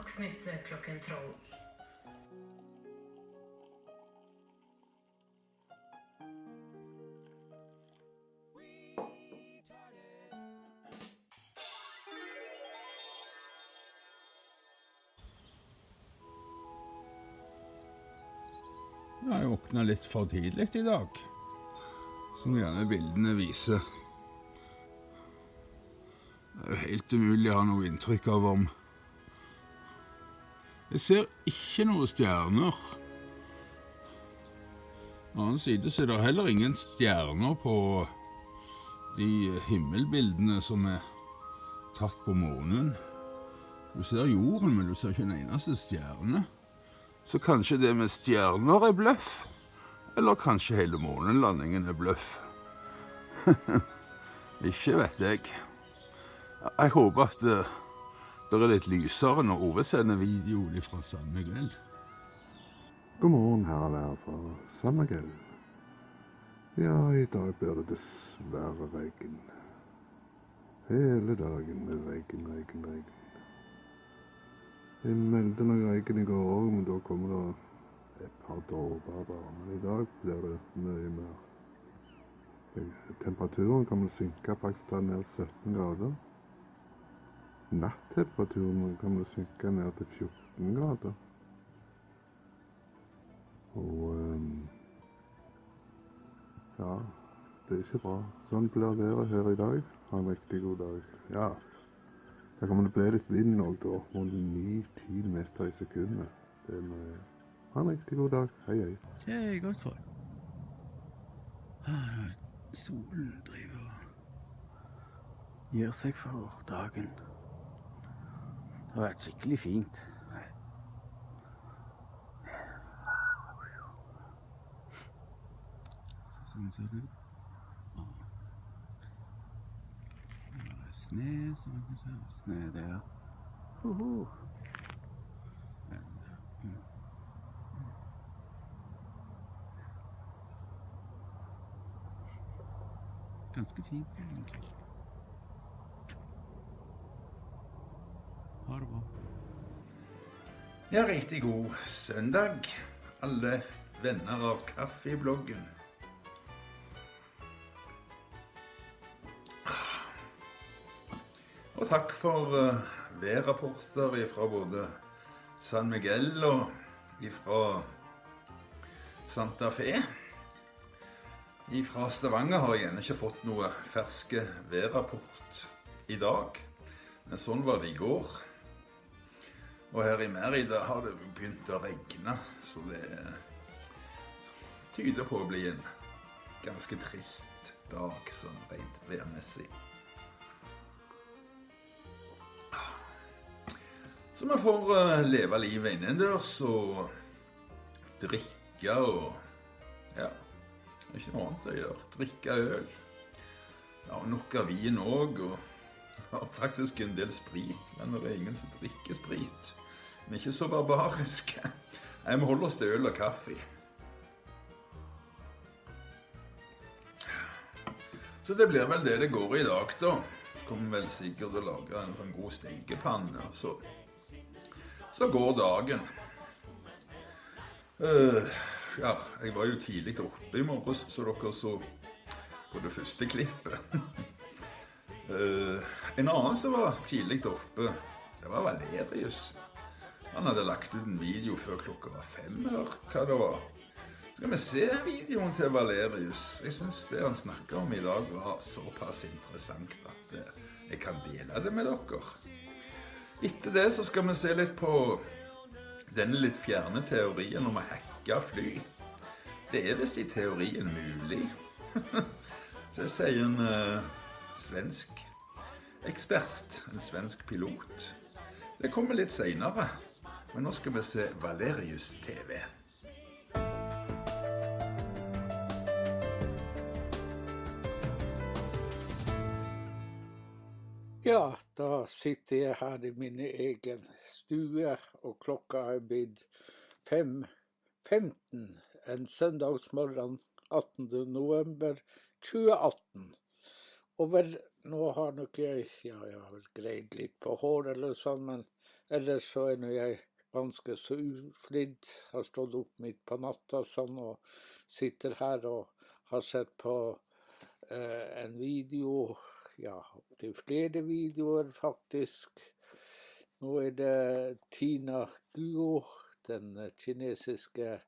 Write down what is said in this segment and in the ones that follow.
Dagsnytt klokken 12. Jeg våkna litt for tidlig I dag, som gjerne bildene viser. Det jo helt umulig å ha noe inntrykk av om. Jeg ser ikke noen stjerner. På annen side så det heller ingen stjerner på de himmelbildene som tatt på månen. Du ser jorden, men du ser ikke en eneste stjerne. Så kanskje det med stjerner bløff, eller kanskje hele månelandingen bløff. Ikke vet jeg. Jeg håper at det litt lysere når Ove sender video fra San Miguel. God morgen, her vær fra San Miguel. Ja, I dag blir det dessverre regn. Hele dagen med regn. Jeg meldte noe regn I går også, men da kommer det et par dråper bare. Men I dag blir det mye mer. Temperaturen kommer til å synke faktisk ned til 17 grader. Nattemperaturen kommer til å synke ned til 14 grader. Og ja, det ikke bra. Sånn blir været her I dag. Ha en riktig god dag. Ja. Det kommer til å bli litt vind nå, da, rundt 9-10 meter I sekundet. Det ha en riktig god dag. Hei, hei. Det godt for. Solen driver og gir seg for dagen. Det har vært skikkelig fint. Sånn ser det ut. Sne, som man kan se. Sne der. Ganske fint, egentlig. Ha det bra. Ja, riktig god søndag, alle venner av kaffebloggen. Og takk for værrapporter fra både San Miguel og fra Santa Fe. Fra Stavanger har jeg ennå ikke fått noe ferske værrapport I dag, men sånn var det I går. Og her I Merida har det begynt å regne, så det tyder på å bli en ganske trist dag som rent værmessig. Så man får leve livet innendørs og drikke og ja, det ikke noe annet å gjøre. Drikke øl. Ja, og nok av vin også, og faktisk en del sprit, men det ingen som drikker sprit. Men ikke så barbariske. Jeg må holde oss til øl og kaffe. Så det blir vel det går I dag da. Så kommer vel sikkert å lage en god stekepanne, så går dagen. Ja, jeg var jo tidlig oppe I morges, så dere så på det første klippet. En annen som var tidlig oppe, det var Valerius. Han hadde lagt ut en video før klokka var 5, eller hva det var. Skal vi se videoen til Valerius? Jeg synes det han snakket om I dag var såpass interessant at jeg kan dele det med dere. Etter det så skal vi se litt på denne litt fjerne teorien om å hacke fly. Det vist I teorien mulig. Det sier en svensk ekspert, en svensk pilot. Det kommer litt senere, men nå skal vi se Valerius TV. Ja, da sitter jeg her I min egen stue, og klokka blitt 5:15 en søndagsmorgen 18. november 2018. Og vel, nå har nok jeg har vel greid litt på hår eller sånn, men ellers så er nå jeg ganske så uflidd, har stått opp midt på natta sånn, og sitter her og har sett på en video, til flere videoer faktisk. Nå er det Tina Guo, den kinesiske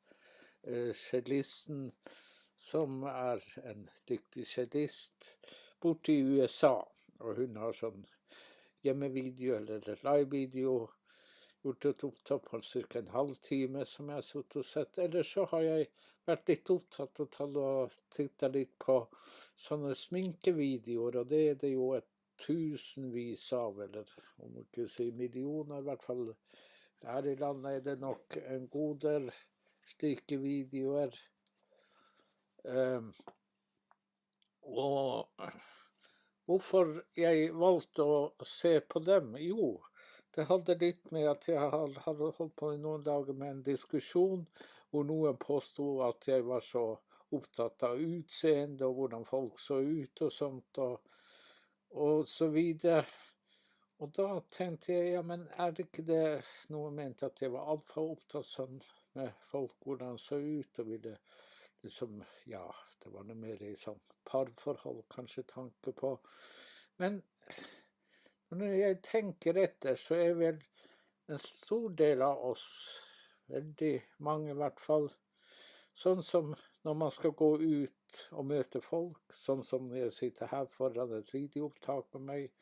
cellisten, som er en dyktig cellist borte i USA, og hun har sånn hjemmevideo eller live-video, gjort et opptak på cirka en halvtime som jeg har suttet og sett. Ellers så har jeg vært litt opptatt av å titte litt på sånne sminkevideoer, og det er det jo tusenvis av, eller om ikke si millioner, i hvert fall her i landet er det nok en god del slike videoer. Og hvorfor jeg valgte å se på dem? Jo, det hadde litt med at jeg hadde holdt på i noen dager med en diskusjon hvor noen påstod at jeg var så opptatt av utseende og hvordan folk så ut og sånt og så videre. Og da tenkte jeg, men er det ikke det noe ment at jeg var alt for opptatt sånn med folk hvordan så ut og ville liksom, det var noe mer i sånn parforhold, kanskje tanke på. Men når jeg tenker etter, så er vel en stor del av oss, veldig mange i hvert fall, sånn som når man skal gå ut og møte folk, sånn som jeg sitter her foran et videoopptak med meg,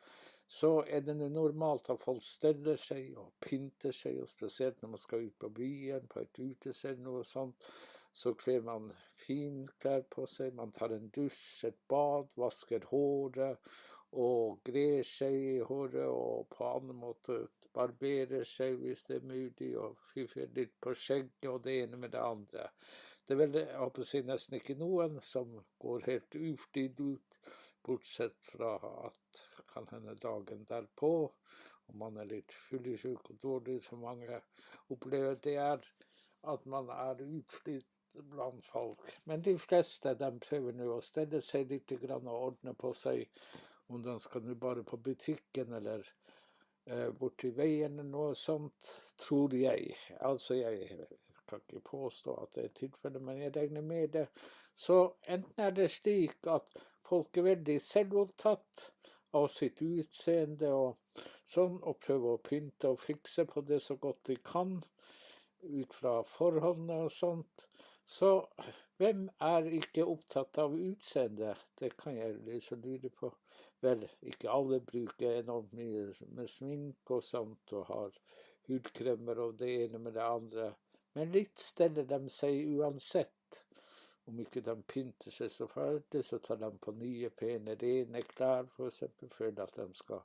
så er det normalt at folk steller seg og pynter seg, og spesielt når man skal ut på byen, på et utested, noe sånt, så kler man finklær på seg, man tar en dusj, et bad, vasker håret, og grer seg i håret, og på annen måte barberer seg hvis det er mulig, og fyrer litt på skjegget, og det ene med det andre. Det er vel, jeg håper å si, nesten ikke noen som går helt uflidd ut, bortsett fra at kan hende dagen derpå, og man er litt fyllesyk og dårlig, som mange opplever det er, at man er utflidd blant folk. Men de fleste, de prøver nå å stelle seg litt og ordne på seg, om de skal nå bare på butikken eller bort til veien eller noe sånt, tror jeg. Altså, jeg kan ikke påstå at det er tilfellet, men jeg regner med det. Så enten er det slik at folk er veldig selvopptatt av sitt utseende og sånn, og prøver å pynte og fikse på det så godt de kan, ut fra forholdene og sånt. Så hvem er ikke opptatt av utseende? Det kan jeg liksom lure på. Vel, ikke alle bruker enormt mye med smink og sånt, og har hudkremmer og det ene med det andre. Men litt steller de seg uansett. Om ikke de pynter seg så ferdig, så tar de på nye, pene, rene klær, for eksempel, for at de skal i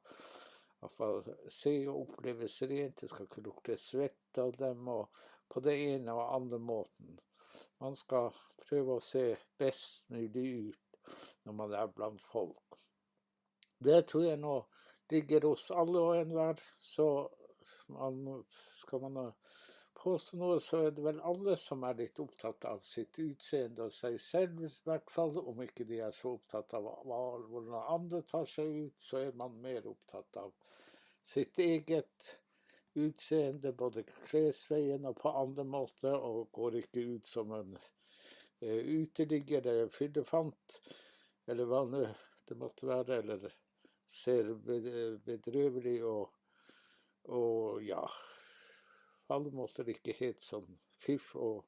hvert fall se og oppleves rent. Det skal ikke lukte svett av dem, og på det ene og andre måten. Man skal prøve å se best mulig ut når man er blant folk. Det tror jeg nå ligger hos alle og enhver, så skal man påstå noe, så er det vel alle som er litt opptatt av sitt utseende og seg selv, i hvert fall. Om ikke de er så opptatt av hvordan andre tar seg ut, så er man mer opptatt av sitt eget utseende, både klesveien og på andre måter, og går ikke ut som en uteligger eller fyllefant, eller hva det måtte være, eller ser bedrøvelig og på alle måter ikke helt sånn fiff og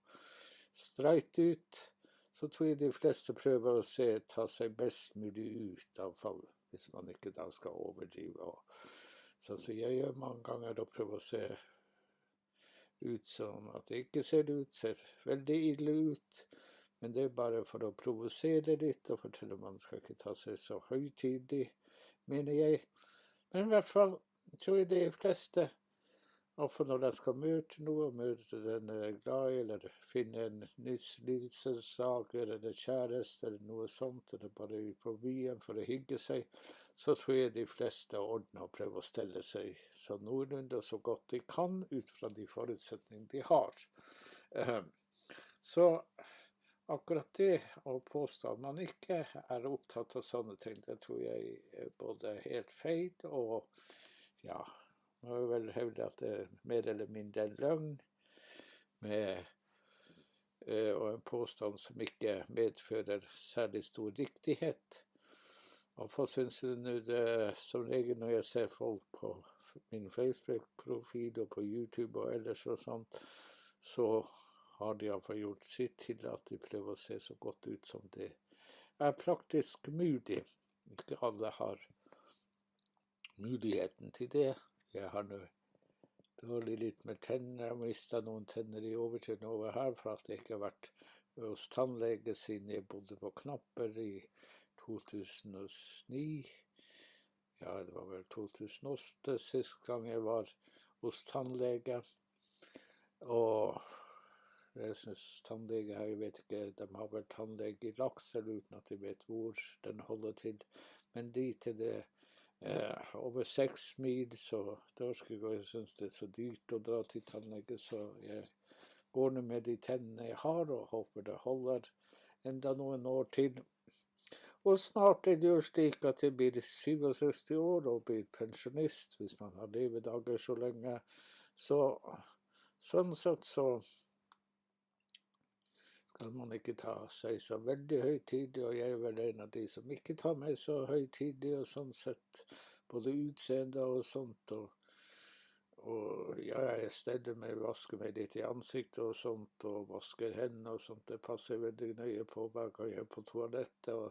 streit ut, så tror jeg de fleste prøver å ta seg best mulig ut, i hvert fall, hvis man ikke da skal overdrive. Sånn som jeg gjør mange ganger, og prøver å se ut sånn at det ikke ser veldig ille ut, men det er bare for å provosere litt, og fortelle man skal ikke ta seg så høytidelig, mener jeg. Men i hvert fall tror jeg de fleste, og for når de skal møte noe, møte den er glad i, eller finne en livsledsager, eller kjæreste, eller noe sånt, eller bare ut på byen for å hygge seg, så tror jeg de fleste ordner og prøver å stelle seg så noenlunde og så godt de kan, ut fra de forutsetninger de har. Så akkurat det å påstå at man ikke er opptatt av sånne ting, det tror jeg er både helt feil og ja, man må vel hevde at det er mer eller mindre en løgn med og en påstand som ikke medfører særlig stor riktighet. Og for synes jeg nå det som regel når jeg ser folk på min Facebook-profil og på YouTube og ellers og sånt, så har de iallfall gjort sitt til at de prøver å se så godt ut som det er praktisk mulig. Ikke alle har muligheten til det. Jeg har nå dårlig litt med tenner. Jeg mistet noen tenner i overtiden over her for at jeg ikke har vært hos tannlege siden jeg bodde på Knapper i 2009. Ja, det var vel 2008 sist gang jeg var hos tannlege. Og jeg synes tannlege her, jeg vet ikke, de har vel tannlege i Lakselv uten at jeg vet hvor den holder til. Men dit er det over 6 mil, så da skal jeg synes det er så dyrt å dra til tannlege, så jeg går ned med de tennene jeg har og håper det holder enda noen år til. Og snart er det jo slik at jeg blir 67 år og blir pensjonist hvis man har levedager så lenge. Så sånn sett så skal man ikke ta seg så veldig høytidelig, og jeg er vel en av de som ikke tar meg så høytidelig, og sånn sett både utseende og sånt, og ja, jeg steller meg, vasker meg litt i ansiktet og sånt, og vasker hendene og sånt, det passer veldig nøye på hver gang jeg er på toalettet og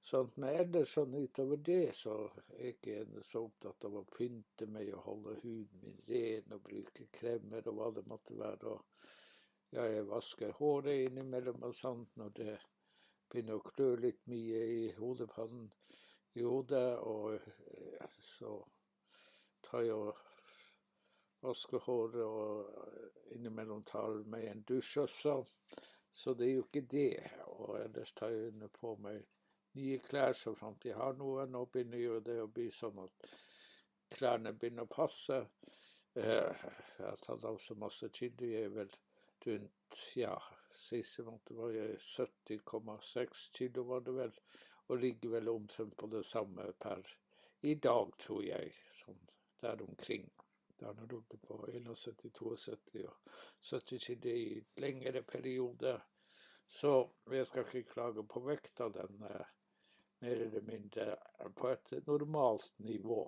sånt, men ellers sånn utover det, så er jeg ikke så opptatt av å pynte meg og holde huden min ren og bruke kremer og hva det måtte være, og ja, jeg vasker håret innimellom og sånt når det begynner å klø litt mye i hodepannen, i hodet, og så tar jeg og vasker håret og innimellom tar meg en dusj også, så det er jo ikke det, og ellers tar jeg under på meg nye klær så fremt jeg har noe, nå begynner jo det å bli sånn at klærne begynner å passe. Jeg har tatt av så masse kilo, jeg er vel rundt, ja, siste måned var jeg 70,6 kilo var det vel, og ligger vel omtrent på det samme per i dag, tror jeg, sånn der omkring. Det har ligget på 71, 72 og 70 kilo i lengre periode, så jeg skal ikke klage på vekta, den mer eller mindre på et normalt nivå.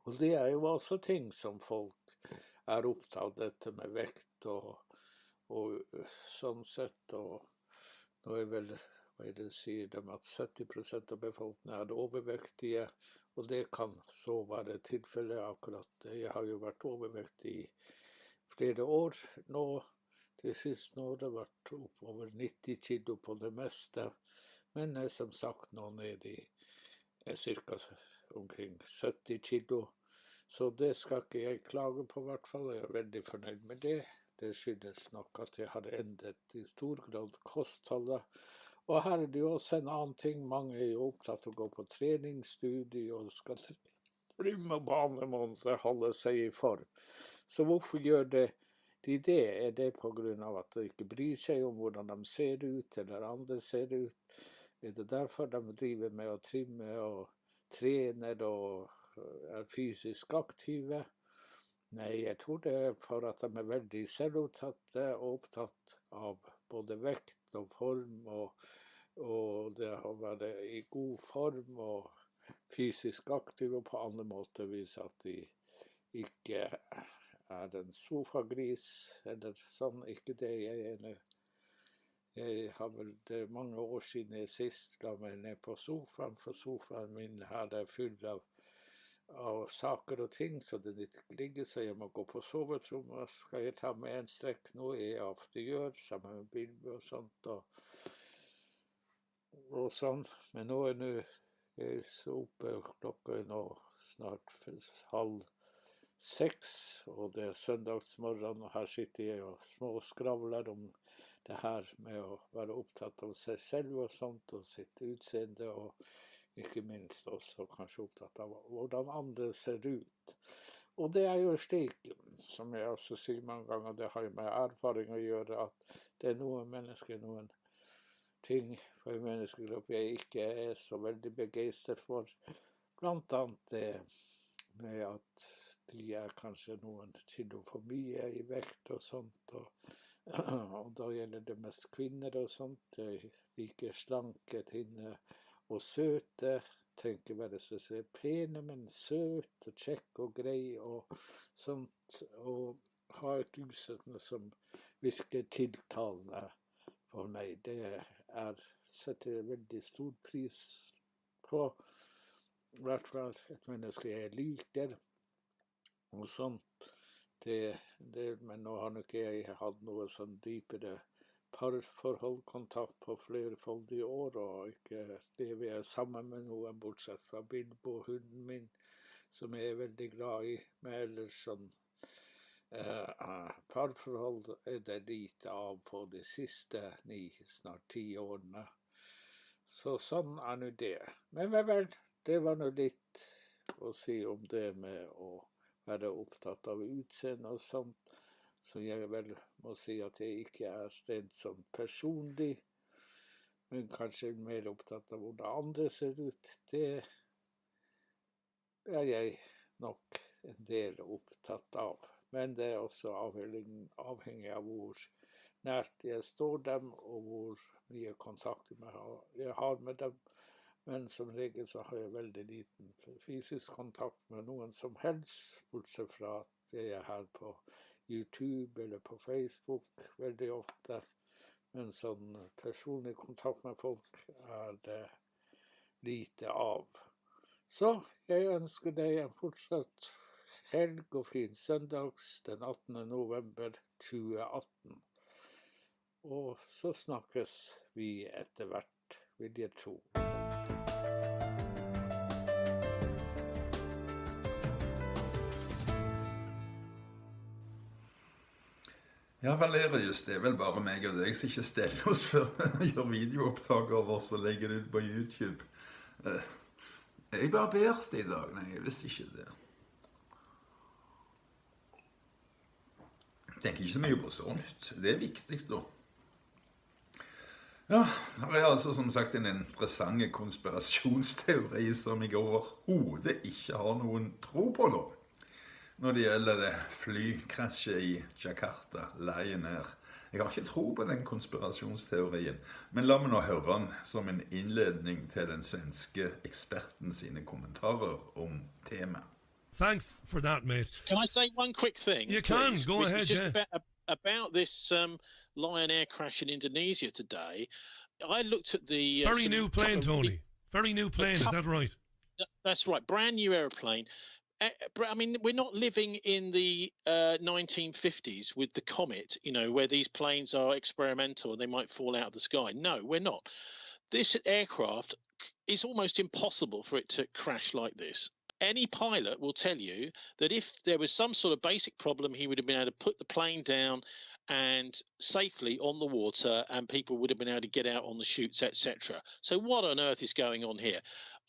Og det er jo også ting som folk er opptatt av, dette med vekt og sånn sett, og nå er vel, hva er det sier de, at 70% av befolkningen er overvektige, og det kan så være tilfellet akkurat. Jeg har jo vært overvektig i flere år nå, det siste året har vært opp over 90 kilo på det meste, men som sagt nå ned i cirka omkring 70 kilo, så det skal ikke jeg klage på i hvert fall, jeg er veldig fornøyd med det. Det skyldes nok at jeg har endret i stor grad kostholdet, og her er det jo også en annen ting, mange er jo opptatt av å gå på treningsstudier og skal trimme på andre måter, holde seg i form. Så hvorfor gjør de det? Er det på grunn av at de ikke bryr seg om hvordan de ser ut, eller andre ser ut? Er det derfor de driver med å trimme og trener og er fysisk aktive? Nei, jeg tror det er for at de er veldig selvopptatte og opptatt av både vekt og form, og det å være i god form og fysisk aktive, og på andre måter vise at de ikke er en sofagris, eller sånn, ikke det jeg er nå. Jeg har vel det mange år siden jeg sist la meg ned på sofaen, for sofaen min her er full av saker og ting, så den ikke ligger, så jeg må gå på soverommet, og skal jeg ta med en strekk noe jeg ofte gjør, sammen med bilder og sånt, og sånn. Men nå er jeg så oppe, klokka er nå snart 5:30, og det er søndagsmorgen, og her sitter jeg og småskravler om det her med å være opptatt av seg selv og sånt, og sitt utseende, og ikke minst også kanskje opptatt av hvordan andre ser ut. Og det er jo slik, som jeg også sier mange ganger, det har jo med erfaring å gjøre, at det er noen mennesker, noen ting for en menneskegruppe jeg ikke er så veldig begeistret for. Blant annet det med at de er kanskje noen kilo for mye i vekt og sånt, og da gjelder det mest kvinner og sånt. De liker slanke, tynne og søte, trenger ikke være spesielt pene, men søt og kjekk og grei og sånt, og ha et utseende som virker tiltalende for meg. Det setter jeg veldig stor pris på, i hvert fall et menneske jeg liker, og sånt. Men nå har nok jeg hatt noe sånn dypere parforhold, kontakt på flerfoldige år, og ikke lever jeg sammen med noen, bortsett fra Bilbo, hunden min, som jeg er veldig glad i, men ellers sånn parforhold er det lite av på de siste 9, snart 10 årene. Så sånn er nå det. Men vel, det var nå litt å si om det med å være opptatt av utseende og sånt, så jeg vel må si at jeg ikke er rent sånn personlig, men kanskje mer opptatt av hvordan andre ser ut. Det er jeg nok en del opptatt av. Men det er også avhengig av hvor nært jeg står dem, og hvor mye kontakt jeg har med dem. Men som regel så har jeg veldig liten fysisk kontakt med noen som helst, bortsett fra at jeg er her på YouTube eller på Facebook veldig ofte. Men sånn personlig kontakt med folk er det lite av. Så jeg ønsker deg en fortsatt helg og fin søndags den 18. november 2018. Og så snakkes vi etter hvert, vil jeg tro. Ja, Valerius, det er vel bare meg og deg som ikke steller oss før vi gjør videoopptak av oss og legger det ut på YouTube. Jeg barberte i dag, nei, jeg visste ikke det. Jeg tenker ikke så mye på sånt. Det er viktig da. Ja, her er altså som sagt en interessant konspirasjonsteori som jeg overhodet ikke har noen tro på da. Når det gjelder det flykrasjet i Jakarta, Lion Air. Jeg har ikke tro på den konspirasjonsteorien, men la meg nå høre den som en innledning til den svenske eksperten sine kommentarer om temaet. Thanks for that, mate. Can I say one quick thing? You can, go ahead, just yeah. About this Lion Air crash in Indonesia today, I looked at the... Very new plane, Tony. Very new plane, is that right? That's right, brand new aeroplane. I mean, we're not living in the 1950s with the Comet, you know, where these planes are experimental and they might fall out of the sky. No, we're not. This aircraft is almost impossible for it to crash like this. Any pilot will tell you that if there was some sort of basic problem, he would have been able to put the plane down and safely on the water, and people would have been able to get out on the chutes, etc. So what on earth is going on here?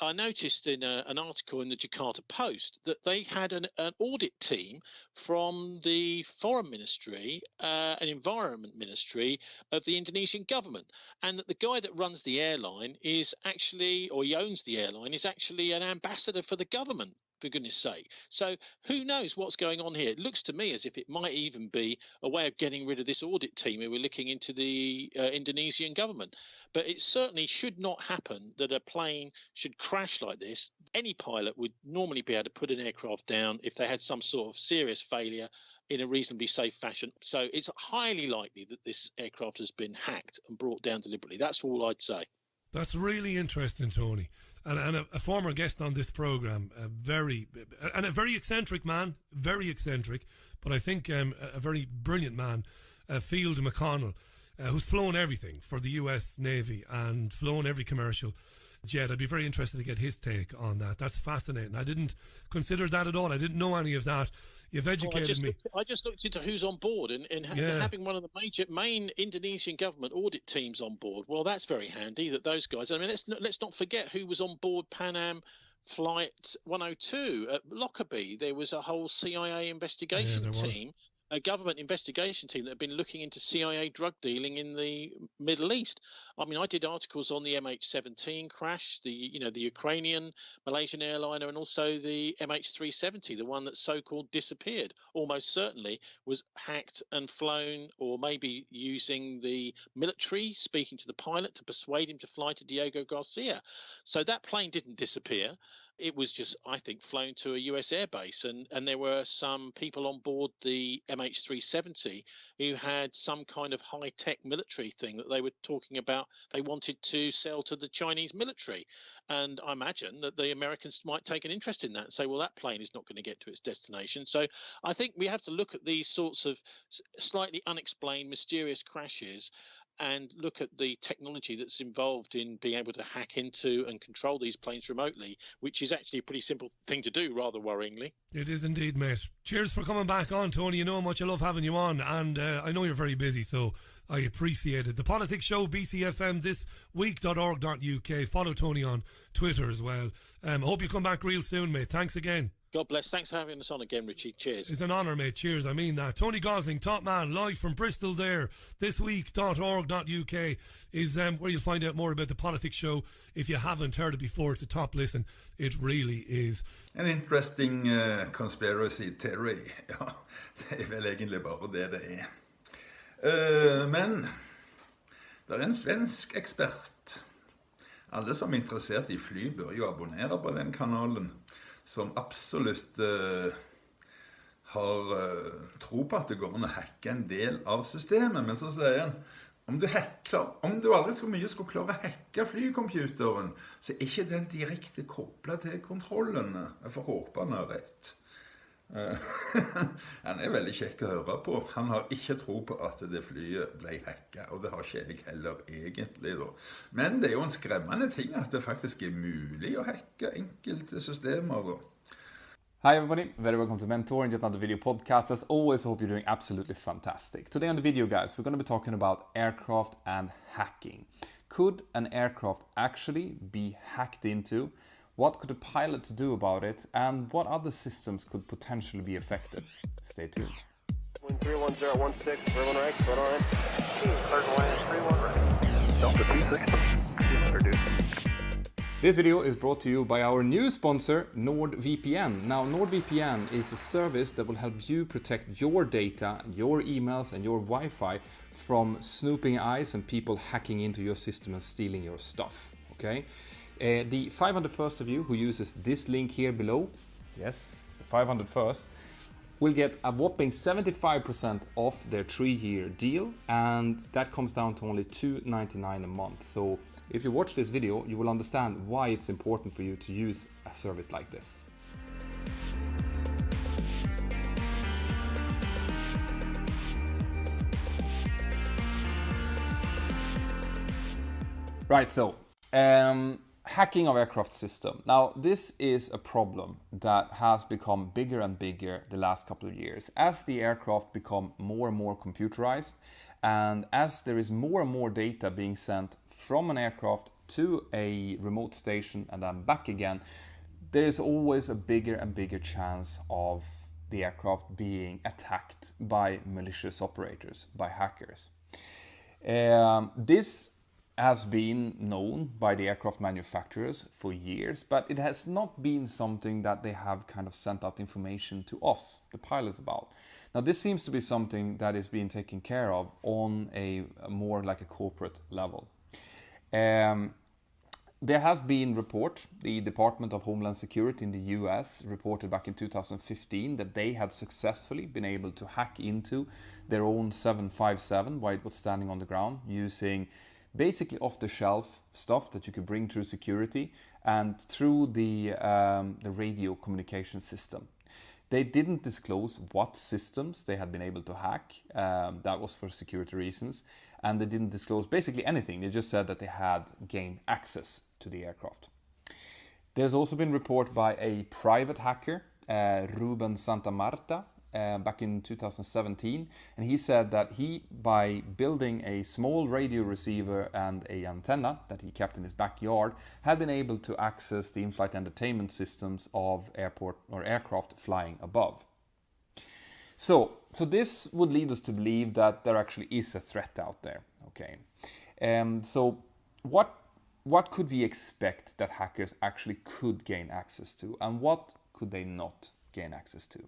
I noticed in an article in the Jakarta Post that they had an audit team from the Foreign Ministry and Environment Ministry of the Indonesian government, and that the guy that runs the airline is actually, or he owns the airline, is actually an ambassador for the government, for goodness sake. So who knows what's going on here? It looks to me as if it might even be a way of getting rid of this audit team who were looking into the Indonesian government. But it certainly should not happen that a plane should crash like this. Any pilot would normally be able to put an aircraft down if they had some sort of serious failure in a reasonably safe fashion. So it's highly likely that this aircraft has been hacked and brought down deliberately. That's all I'd say. That's really interesting, Tony. And a former guest on this programme, a very eccentric man, very eccentric, but I think a very brilliant man, Field McConnell, who's flown everything for the US Navy and flown every commercial jet. I'd be very interested to get his take on that. That's fascinating. I didn't consider that at all. I didn't know any of that. You've educated me. I just looked into who's on board and having one of the main Indonesian government audit teams on board. Well, that's very handy that those guys. I mean, let's not forget who was on board Pan Am Flight 102 at Lockerbie. There was a whole CIA investigation team a government investigation team that had been looking into CIA drug dealing in the Middle East. I mean, I did articles on the MH17 crash, the Ukrainian Malaysian airliner, and also the MH370, the one that so-called disappeared. Almost certainly was hacked and flown, or maybe using the military, speaking to the pilot to persuade him to fly to Diego Garcia. So that plane didn't disappear. It was just, I think, flown to a US airbase, and there were some people on board the MH370 who had some kind of high-tech military thing that they were talking about they wanted to sell to the Chinese military. And I imagine that the Americans might take an interest in that and say, well, that plane is not going to get to its destination. So I think we have to look at these sorts of slightly unexplained, mysterious crashes and look at the technology that's involved in being able to hack into and control these planes remotely, which is actually a pretty simple thing to do, rather worryingly. It is indeed, mate. Cheers for coming back on, Tony. You know how much I love having you on, and I know you're very busy, so I appreciate it. The Politics Show, BCFM, thisweek.org.uk. Follow Tony on Twitter as well. I hope you come back real soon, mate. Thanks again. God bless. Thanks for having us on again, Richie. Cheers. It's an honour, mate. Cheers. I mean that. Tony Gosling, top man, live from Bristol there. Thisweek.org.uk is where you'll find out more about the Politics Show. If you haven't heard it before, it's a top listen. It really is. An interesting conspiracy theory. Ja, det er vel egentlig bare det er. Men det er en svensk ekspert. Alle som er interessert i fly bør jo abonnere på den kanalen, som absolutt har tro på at det går an å hacke en del av systemet. Men så sier han, om du aldri så mye skulle klare å hacke flycomputeren, så er ikke den direkte koblet til kontrollen. Jeg får håpe han har rett. Han er veldig kjekk å høre på. Han har ikke tro på at det flyet ble hacket, og det har ikke jeg heller egentlig da. Men det er jo en skremmende ting at det faktisk er mulig å hacke enkelte systemer da. Hi everybody, very welcome to Mentor and yet another video podcast. As always, I hope you're doing absolutely fantastic. Today on the video, guys, we're going to be talking about aircraft and hacking. Could an aircraft actually be hacked into? What could a pilot do about it? And what other systems could potentially be affected? Stay tuned. 31016, everyone right, right on right. Third line, 31 right. Delta 260, dude. This video is brought to you by our new sponsor, NordVPN. Now, NordVPN is a service that will help you protect your data, your emails and your Wi-Fi from snooping eyes and people hacking into your system and stealing your stuff, okay? The 501st of you who uses this link here below, yes, the 501st, will get a whopping 75% off their 3-year deal, and that comes down to only $2.99 a month. So if you watch this video, you will understand why it's important for you to use a service like this. Right, so hacking of aircraft system. Now, this is a problem that has become bigger and bigger the last couple of years as the aircraft become more and more computerized, and as there is more and more data being sent from an aircraft to a remote station and then back again. There is always a bigger and bigger chance of the aircraft being attacked by malicious operators, by hackers. This has been known by the aircraft manufacturers for years, but it has not been something that they have kind of sent out information to us, the pilots, about. Now, this seems to be something that is being taken care of on a more like a corporate level. There has been report, the Department of Homeland Security in the US reported back in 2015 that they had successfully been able to hack into their own 757 while it was standing on the ground using basically off-the-shelf stuff that you could bring through security and through the radio communication system. They didn't disclose what systems they had been able to hack. That was for security reasons. And they didn't disclose basically anything. They just said that they had gained access to the aircraft. There's also been report by a private hacker, Ruben Santamarta, back in 2017, and he said that he, by building a small radio receiver and an antenna that he kept in his backyard, had been able to access the in-flight entertainment systems of airport or aircraft flying above. So this would lead us to believe that there actually is a threat out there. Okay, so what could we expect that hackers actually could gain access to, and what could they not gain access to?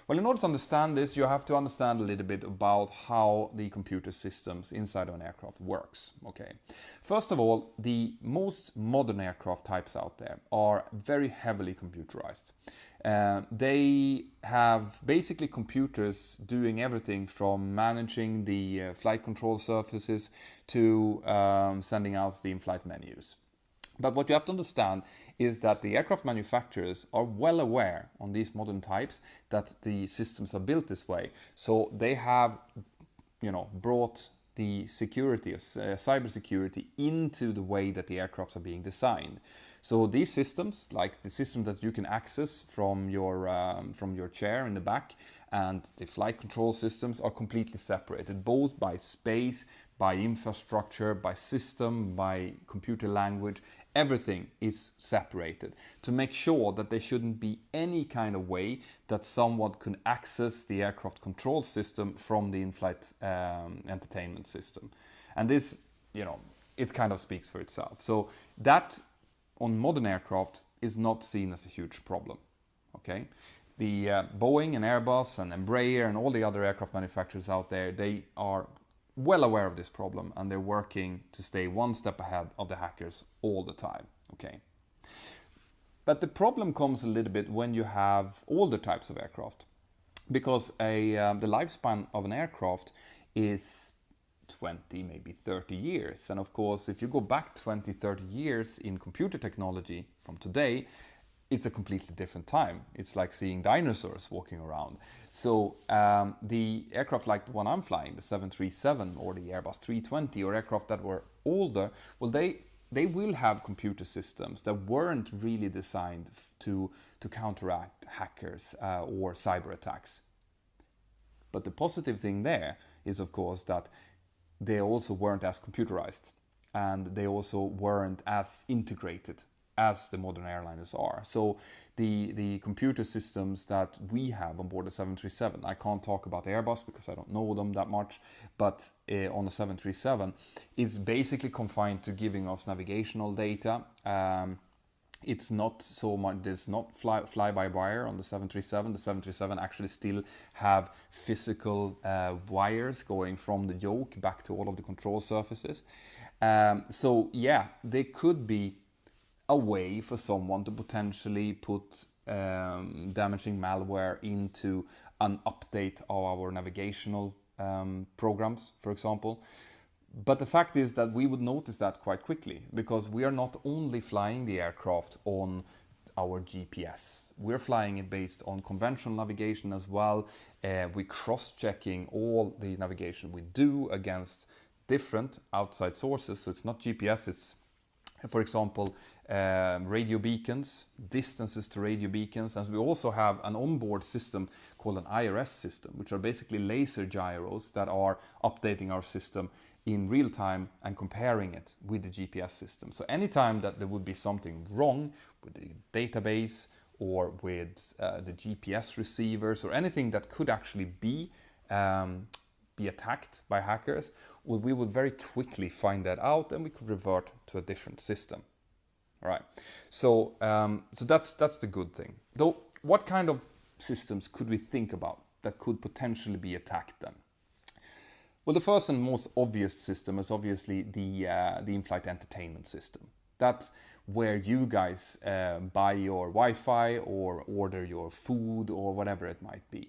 Well, in order to understand this, you have to understand a little bit about how the computer systems inside of an aircraft works. Okay, first of all, the most modern aircraft types out there are very heavily computerized. They have basically computers doing everything from managing the flight control surfaces to sending out the in-flight menus. But what you have to understand is that the aircraft manufacturers are well aware on these modern types that the systems are built this way. So they have, brought the security of cybersecurity into the way that the aircrafts are being designed. So these systems, like the system that you can access from your chair in the back, and the flight control systems are completely separated, both by space, by infrastructure, by system, by computer language. Everything is separated to make sure that there shouldn't be any kind of way that someone can access the aircraft control system from the in-flight entertainment system. And this, it kind of speaks for itself. So that on modern aircraft is not seen as a huge problem. Okay, the Boeing and Airbus and Embraer and all the other aircraft manufacturers out there, they are well aware of this problem, and they're working to stay one step ahead of the hackers all the time. Okay, but the problem comes a little bit when you have older types of aircraft, because the lifespan of an aircraft is 20, maybe 30 years. And of course, if you go back 20, 30 years in computer technology from today, it's a completely different time. It's like seeing dinosaurs walking around. So the aircraft like the one I'm flying, the 737 or the Airbus 320, or aircraft that were older, well, they will have computer systems that weren't really designed to counteract hackers or cyber attacks. But the positive thing there is, of course, that they also weren't as computerized, and they also weren't as integrated as the modern airliners are. So the computer systems that we have on board the 737, I can't talk about Airbus because I don't know them that much, but on the 737, it's basically confined to giving us navigational data. It's not so much, there's not fly-by-wire on the 737. The 737 actually still have physical wires going from the yoke back to all of the control surfaces. So yeah, there could be a way for someone to potentially put damaging malware into an update of our navigational programs, for example. But the fact is that we would notice that quite quickly, because we are not only flying the aircraft on our GPS. We're flying it based on conventional navigation as well. We're cross-checking all the navigation we do against different outside sources. So it's not GPS, it's, for example, radio beacons, distances to radio beacons, and we also have an onboard system called an IRS system, which are basically laser gyros that are updating our system in real time and comparing it with the GPS system. So anytime that there would be something wrong with the database or with the GPS receivers or anything that could actually be attacked by hackers, well, we would very quickly find that out and we could revert to a different system. All right. So that's the good thing. Though, what kind of systems could we think about that could potentially be attacked then? Well, the first and most obvious system is obviously the in-flight entertainment system. That's where you guys buy your Wi-Fi or order your food or whatever it might be.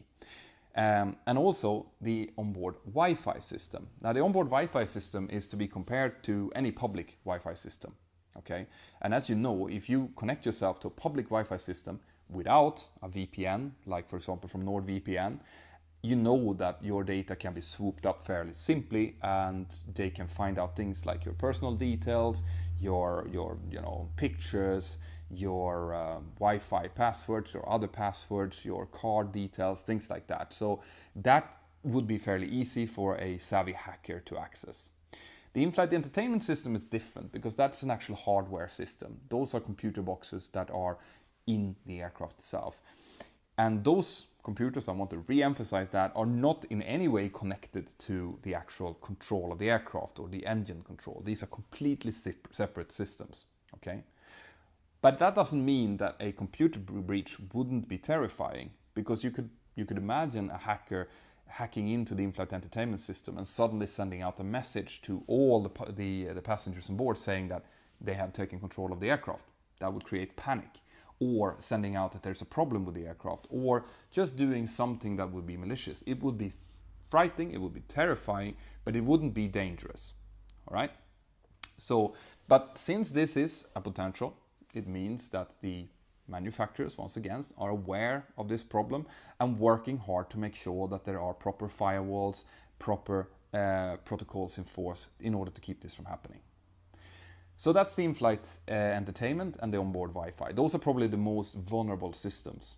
And also the onboard Wi-Fi system. Now, the onboard Wi-Fi system is to be compared to any public Wi-Fi system. Okay, and as you know, if you connect yourself to a public Wi-Fi system without a VPN, like for example from NordVPN, you know that your data can be swooped up fairly simply, and they can find out things like your personal details, your pictures, your Wi-Fi passwords or other passwords, your card details, things like that. So that would be fairly easy for a savvy hacker to access. The in-flight entertainment system is different because that's an actual hardware system. Those are computer boxes that are in the aircraft itself. And those computers, I want to re-emphasize that, are not in any way connected to the actual control of the aircraft or the engine control. These are completely separate systems, okay? But that doesn't mean that a computer breach wouldn't be terrifying, because you could imagine a hacker hacking into the in-flight entertainment system and suddenly sending out a message to all the passengers on board saying that they have taken control of the aircraft. That would create panic. Or sending out that there's a problem with the aircraft, or just doing something that would be malicious. It would be frightening, it would be terrifying, but it wouldn't be dangerous. All right? So, but since this is a potential, it means that the manufacturers, once again, are aware of this problem and working hard to make sure that there are proper firewalls, proper protocols in force in order to keep this from happening. So that's the in-flight entertainment and the onboard Wi-Fi. Those are probably the most vulnerable systems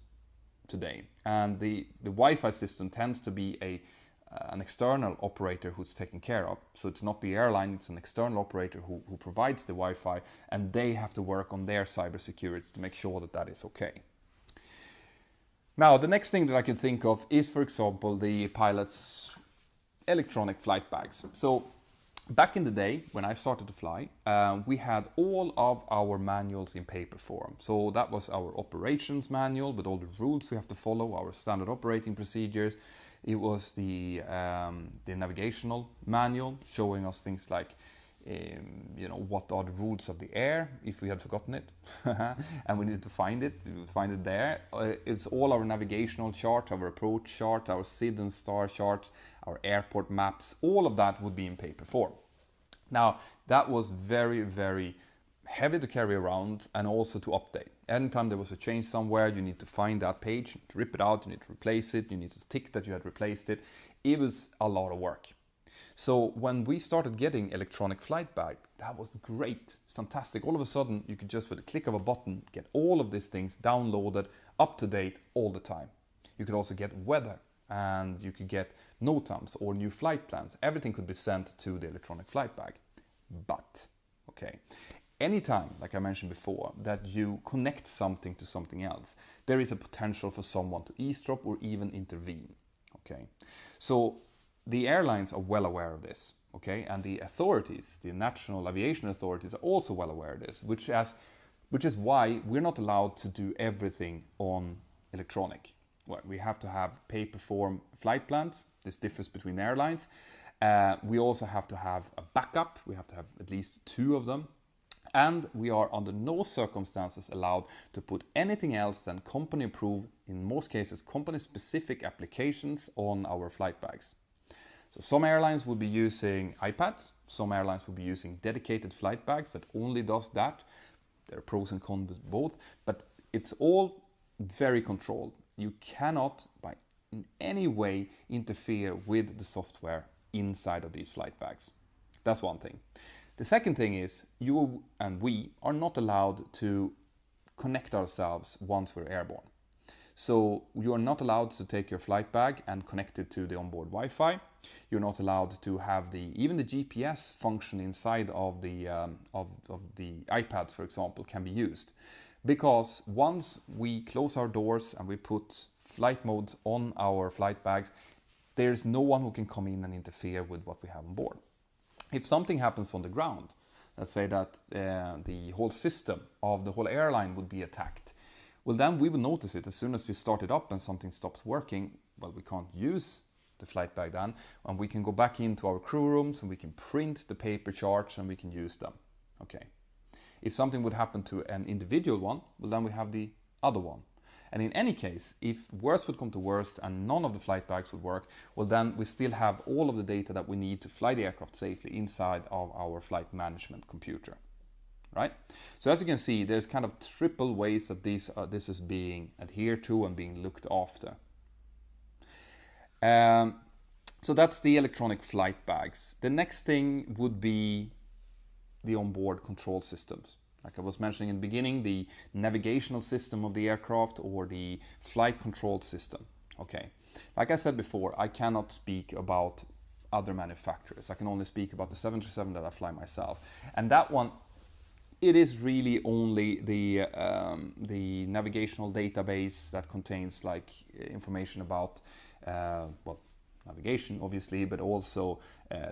today. And the Wi-Fi system tends to be an external operator who's taken care of. So it's not the airline, it's an external operator who provides the Wi-Fi, and they have to work on their cybersecurity to make sure that that is okay. Now, the next thing that I can think of is, for example, the pilot's electronic flight bags. So back in the day, when I started to fly, we had all of our manuals in paper form. So that was our operations manual with all the rules we have to follow, our standard operating procedures. It was the navigational manual showing us things like, what are the rules of the air, if we had forgotten it, and we needed to find it, we would find it there. It's all our navigational chart, our approach chart, our SID and STAR charts, our airport maps, all of that would be in paper form. Now, that was very, very heavy to carry around and also to update. Anytime there was a change somewhere, you need to find that page, you need to rip it out, you need to replace it, you need to tick that you had replaced it. It was a lot of work. So when we started getting electronic flight bag, that was great. It's fantastic. All of a sudden, you could just with a click of a button get all of these things downloaded, up to date all the time. You could also get weather, and you could get NOTAMs or new flight plans. Everything could be sent to the electronic flight bag. But, okay, anytime, like I mentioned before, that you connect something to something else, there is a potential for someone to eavesdrop or even intervene. Okay, so the airlines are well aware of this. Okay, and the authorities, the national aviation authorities, are also well aware of this, which is why we're not allowed to do everything on electronic. Well, we have to have paper form flight plans. This differs between airlines. We also have to have a backup. We have to have at least 2 of them. And we are under no circumstances allowed to put anything else than company approved, in most cases company specific applications on our flight bags. So some airlines will be using iPads, some airlines will be using dedicated flight bags that only does that. There are pros and cons with both, but it's all very controlled. You cannot in any way interfere with the software inside of these flight bags. That's one thing. The second thing is you and we are not allowed to connect ourselves once we're airborne. So you are not allowed to take your flight bag and connect it to the onboard Wi-Fi. You're not allowed to have even the GPS function inside of the iPads, for example, can be used. Because once we close our doors and we put flight modes on our flight bags, there's no one who can come in and interfere with what we have on board. If something happens on the ground, let's say that the whole system of the whole airline would be attacked, well, then we will notice it as soon as we start it up and something stops working. Well, we can't use the flight bag then, and we can go back into our crew rooms and we can print the paper charts and we can use them. Okay. If something would happen to an individual one, well, then we have the other one. And in any case, if worst would come to worst and none of the flight bags would work, well, then we still have all of the data that we need to fly the aircraft safely inside of our flight management computer. Right? So as you can see, there's kind of triple ways that this is being adhered to and being looked after. So that's the electronic flight bags. The next thing would be the onboard control systems. Like I was mentioning in the beginning, the navigational system of the aircraft or the flight control system. Okay, like I said before, I cannot speak about other manufacturers. I can only speak about the 737 that I fly myself. And that one it is really only the navigational database that contains like information about well, navigation obviously, but also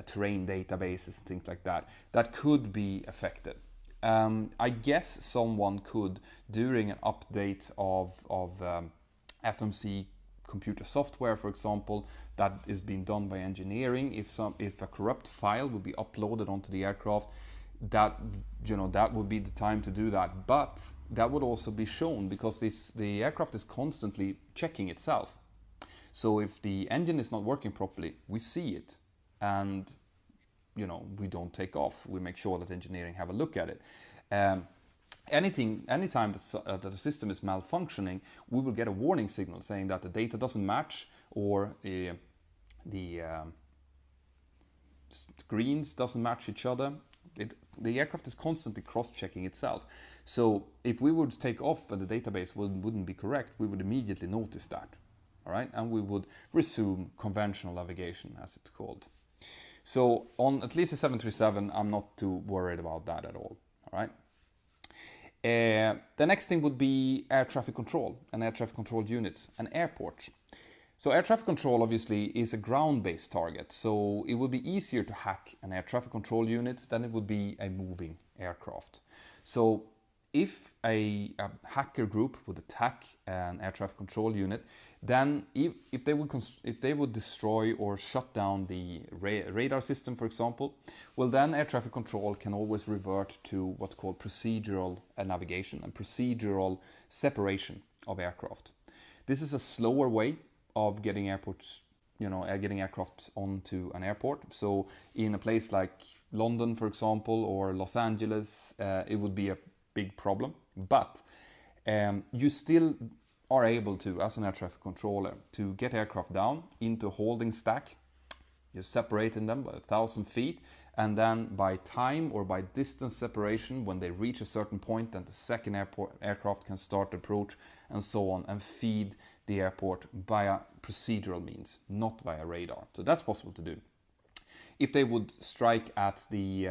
terrain databases and things like that that could be affected. I guess someone could, during an update of FMC computer software, for example, that is being done by engineering, if a corrupt file would be uploaded onto the aircraft, that that would be the time to do that. But that would also be shown because the aircraft is constantly checking itself. So if the engine is not working properly, we see it, and we don't take off. We make sure that engineering have a look at it. Anytime that the system is malfunctioning, we will get a warning signal saying that the data doesn't match, or the screens doesn't match each other. The aircraft is constantly cross-checking itself. So if we would take off and the database wouldn't be correct, we would immediately notice that. All right, and we would resume conventional navigation, as it's called. So on at least a 737, I'm not too worried about that at all. All right. The next thing would be air traffic control and air traffic control units and airports. So air traffic control obviously is a ground-based target, so it would be easier to hack an air traffic control unit than it would be a moving aircraft. So if a hacker group would attack an air traffic control unit, then if they would destroy or shut down the radar system, for example, well, then air traffic control can always revert to what's called procedural navigation and procedural separation of aircraft. This is a slower way of getting getting aircraft onto an airport. So in a place like London, for example, or Los Angeles, it would be a big problem, but you still are able to, as an air traffic controller, to get aircraft down into a holding stack. You're separating them by 1,000 feet, and then by time or by distance separation, when they reach a certain point, then the second aircraft can start approach, and so on, and feed the airport via procedural means, not via radar. So that's possible to do. If they would strike at the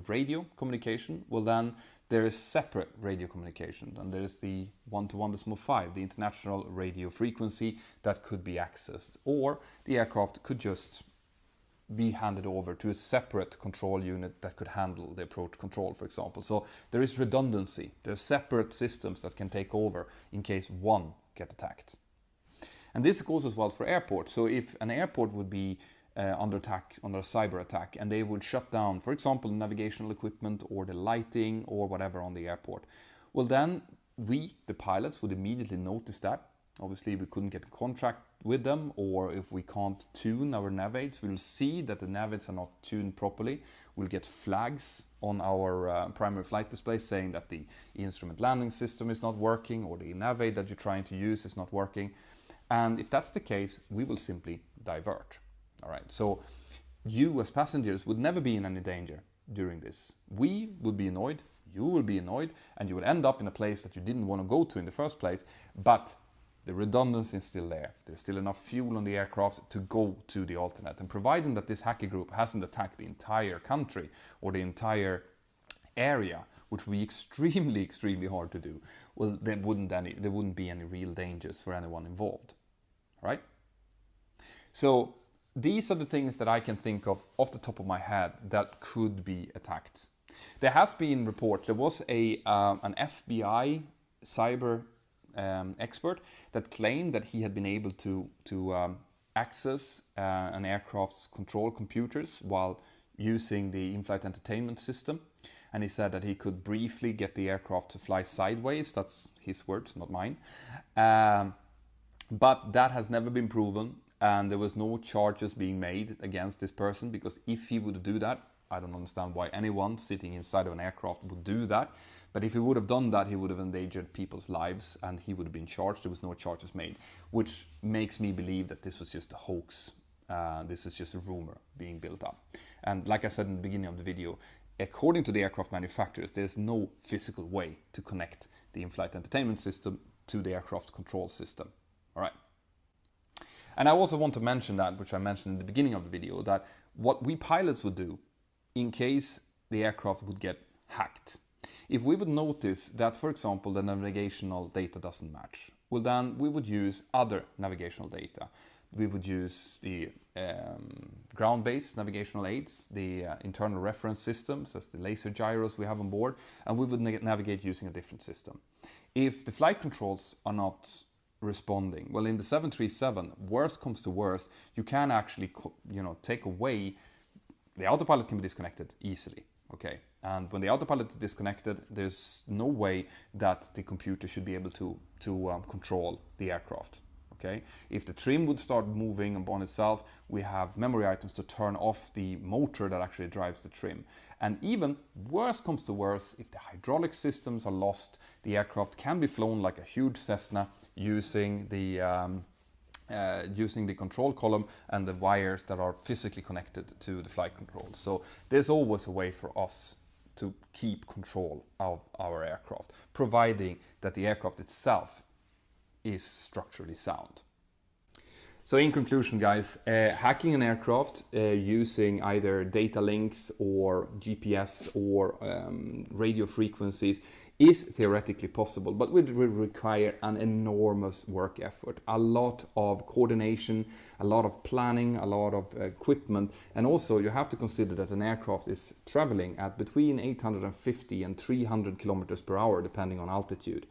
radio communication, well, then there is separate radio communication, and there is the 1 to 1.5, the international radio frequency that could be accessed, or the aircraft could just be handed over to a separate control unit that could handle the approach control, for example. So there is redundancy. There are separate systems that can take over in case one get attacked. And this goes as well for airports. So if an airport would be under attack, under a cyber attack, and they would shut down, for example, the navigational equipment or the lighting or whatever on the airport, well, then we, the pilots, would immediately notice that. Obviously, we couldn't get in contact with them, or if we can't tune our navigates, we'll see that the navigates are not tuned properly. We'll get flags on our primary flight display saying that the instrument landing system is not working, or the navigate that you're trying to use is not working. And if that's the case, we will simply divert. All right, so you as passengers would never be in any danger during this. We would be annoyed, you will be annoyed, and you will end up in a place that you didn't want to go to in the first place, but the redundancy is still there. There's still enough fuel on the aircraft to go to the alternate. And providing that this hacker group hasn't attacked the entire country or the entire area, which would be extremely, extremely hard to do, well, there wouldn't be any real dangers for anyone involved. All right? So these are the things that I can think of off the top of my head that could be attacked. There has been reports. There was an FBI cyber expert that claimed that he had been able to access an aircraft's control computers while using the in-flight entertainment system. And he said that he could briefly get the aircraft to fly sideways. That's his words, not mine. But that has never been proven, and there was no charges being made against this person, because if he would do that, I don't understand why anyone sitting inside of an aircraft would do that. But if he would have done that, he would have endangered people's lives and he would have been charged. There was no charges made, which makes me believe that this was just a hoax. This is just a rumor being built up. And like I said in the beginning of the video, according to the aircraft manufacturers, there's no physical way to connect the in-flight entertainment system to the aircraft control system. All right. And I also want to mention that, which I mentioned in the beginning of the video, that what we pilots would do in case the aircraft would get hacked If we would notice that, for example, the navigational data doesn't match, well then we would use other navigational data. We would use the ground-based navigational aids, the internal reference systems, as the laser gyros we have on board, and we would navigate using a different system. If the flight controls are not responding, well, in the 737, worst comes to worst, you can actually, take away, the autopilot can be disconnected easily, okay? And when the autopilot is disconnected, there's no way that the computer should be able to control the aircraft. Okay? If the trim would start moving upon itself, we have memory items to turn off the motor that actually drives the trim. And even worse comes to worse, if the hydraulic systems are lost, the aircraft can be flown like a huge Cessna using the control column and the wires that are physically connected to the flight control. So there's always a way for us to keep control of our aircraft, providing that the aircraft itself is structurally sound. So in conclusion, guys, hacking an aircraft using either data links or GPS or radio frequencies is theoretically possible, but it will require an enormous work effort, a lot of coordination, a lot of planning, a lot of equipment, and also you have to consider that an aircraft is traveling at between 850 and 300 kilometers per hour, depending on altitude.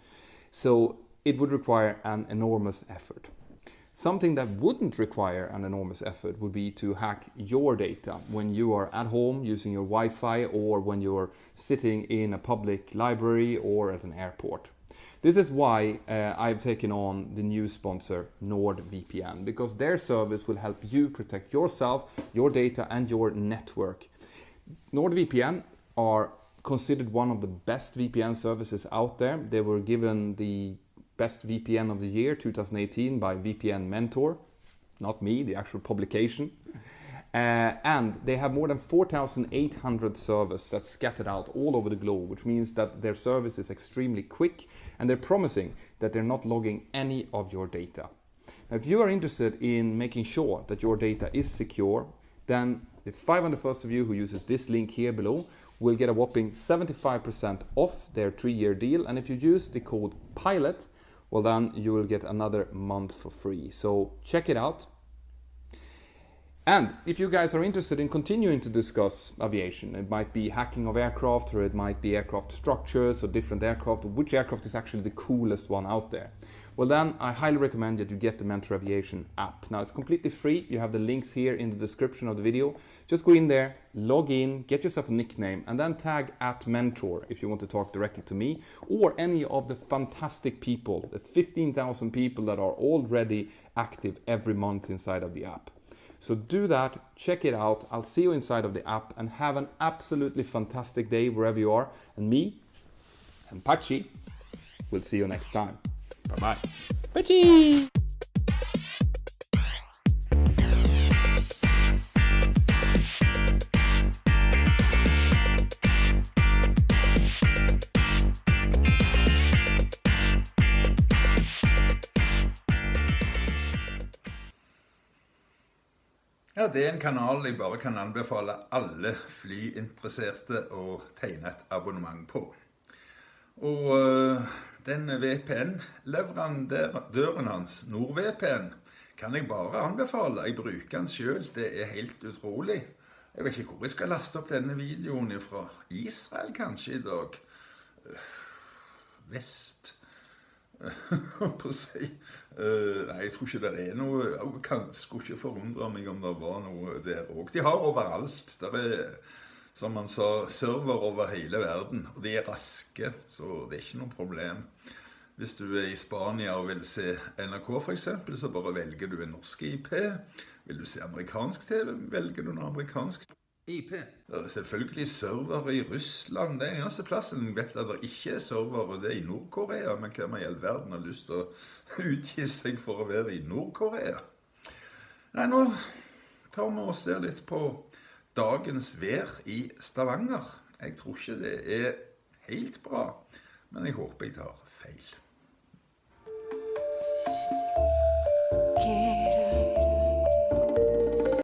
So it would require an enormous effort. Something that wouldn't require an enormous effort would be to hack your data when you are at home using your Wi-Fi or when you're sitting in a public library or at an airport. This is why I've taken on the new sponsor NordVPN, because their service will help you protect yourself, your data and your network. NordVPN are considered one of the best VPN services out there. They were given the Best VPN of the Year 2018 by VPN Mentor, not me, the actual publication. And they have more than 4,800 servers that's scattered out all over the globe, which means that their service is extremely quick and they're promising that they're not logging any of your data. Now, if you are interested in making sure that your data is secure, then the 501st of you who uses this link here below will get a whopping 75% off their 3-year deal. And if you use the code PILOT, well then you will get another month for free. So check it out. And if you guys are interested in continuing to discuss aviation, it might be hacking of aircraft, or it might be aircraft structures or different aircraft, or which aircraft is actually the coolest one out there, well then I highly recommend that you get the Mentor Aviation app. Now it's completely free. You have the links here in the description of the video. Just go in there, log in, get yourself a nickname, and then tag @Mentor if you want to talk directly to me or any of the fantastic people, the 15,000 people that are already active every month inside of the app. So do that, check it out. I'll see you inside of the app, and have an absolutely fantastic day wherever you are. And me and Pachi will see you next time. Bye-bye. Pachi! Ja, det er en kanal jeg bare kan anbefale alle flyinteresserte å tegne et abonnement på. Og den VPN-leverandøren hans, NordVPN, kan jeg bare anbefale. Jeg bruker den selv, det er helt utrolig. Jeg vet ikke hvor jeg skal laste opp denne videoen fra Israel kanskje i dag. Vest. På å si. Nei, jeg tror ikke det er noe. Jeg skulle ikke forundre meg om det var noe der også. De har overalt. Det er, som man sa, server over hele verden. Og de er raske, så det er ikke noe problem. Hvis du er i Spania og vil se NRK for eksempel, så bare velger du en norsk IP. Vil du se amerikansk TV, velger du en amerikansk IP. Det er selvfølgelig server i Russland. Det er eneste plassen jeg vet at det ikke er server, og det er i Nord-Korea. Men hvem i all verden har lyst til å utgi seg for å være i Nord-Korea? Nei, nå tar vi og ser litt på dagens vær i Stavanger. Jeg tror ikke det er helt bra, men jeg håper jeg tar feil.